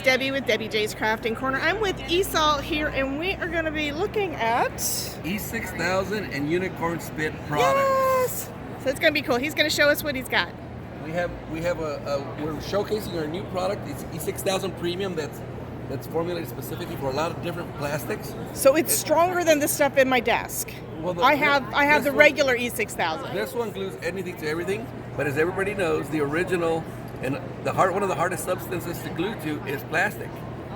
Debbie with Debbie J's Crafting Corner. I'm with Esau here, and we are going to be looking at E6000 and Unicorn Spit products. Yes! So it's going to be cool. He's going to show us what he's got. We're showcasing our new product. It's E6000 Premium that's formulated specifically for a lot of different plastics. So it's stronger than the stuff in my desk. Well, I have the regular E6000. This one glues anything to everything, but as everybody knows, the original and one of the hardest substances to glue to is plastic.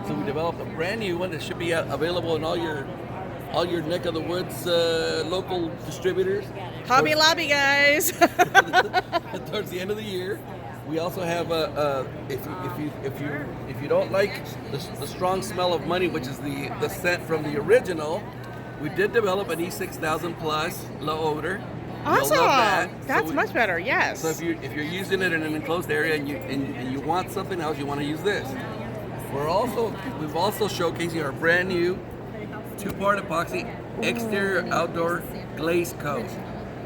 So we developed a brand new one that should be available in all your neck of the woods local distributors. Hobby Lobby, guys. Towards the end of the year. We also have if you don't like the strong smell of money, which is the scent from the original, we did develop an E6000 Plus low odor. Awesome. You'll love that. That's much better. Yes. So if you're using it in an enclosed area and you want something else, you want to use this. We've also showcasing our brand new 2-part epoxy exterior outdoor glaze coat.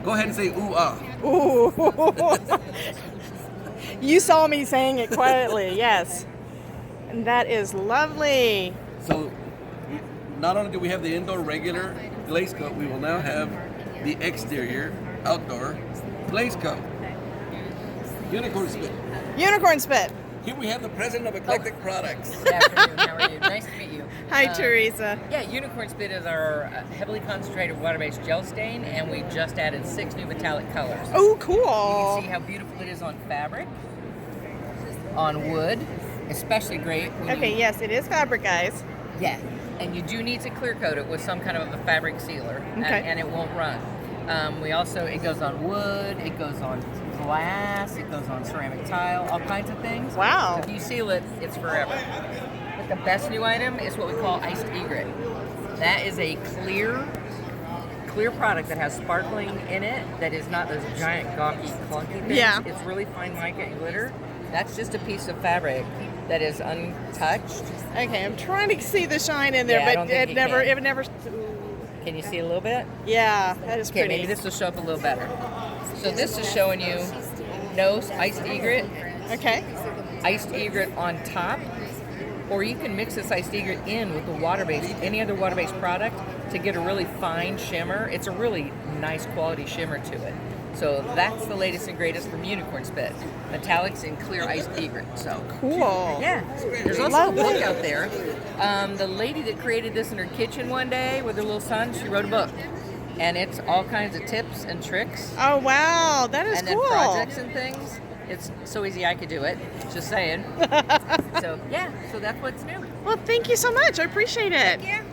Go ahead and say ooh ah. Ooh. You saw me saying it quietly. Yes. And that is lovely. So not only do we have the indoor regular glaze coat, we will now have the exterior outdoor glaze coat. Unicorn Spit. Unicorn Spit. Here we have the president of Eclectic Products. Good afternoon. How are you? Nice to meet you. Hi, Teresa. Yeah, Unicorn Spit is our heavily concentrated water-based gel stain, and we just added 6 new metallic colors. Oh, You cool. can see how beautiful it is on fabric, on wood, especially great. Okay, yes, it is fabric, guys. Yeah, and you do need to clear coat it with some kind of a fabric sealer, Okay. and it won't run. It goes on wood, it goes on glass, it goes on ceramic tile, all kinds of things. Wow. So if you seal it, it's forever. But the best new item is what we call iced egret. That is a clear product that has sparkling in it, that is not those giant gawky clunky things. Yeah. It's really fine mica and glitter. That's just a piece of fabric that is untouched. Okay, I'm trying to see the shine in there, Yeah, I but don't think it you never. can. Can you see a little bit? Yeah, that is Okay, pretty. maybe this will show up a little better. So this is showing you no iced egret, Okay. iced egret on top, or you can mix this iced egret in with the water-based, any other water-based product to get a really fine shimmer. It's a really nice quality shimmer to it. So that's the latest and greatest from Unicorn Spit. Metallics and clear iced egret. So Cool. yeah, there's also a book out there. The lady that created this in her kitchen one day with her little son, she wrote a book. And it's all kinds of tips and tricks Oh, wow. That is and cool. then projects and things. It's so easy I could do it. Just saying. So yeah, so that's what's new. Well, thank you so much. I appreciate it. Yeah.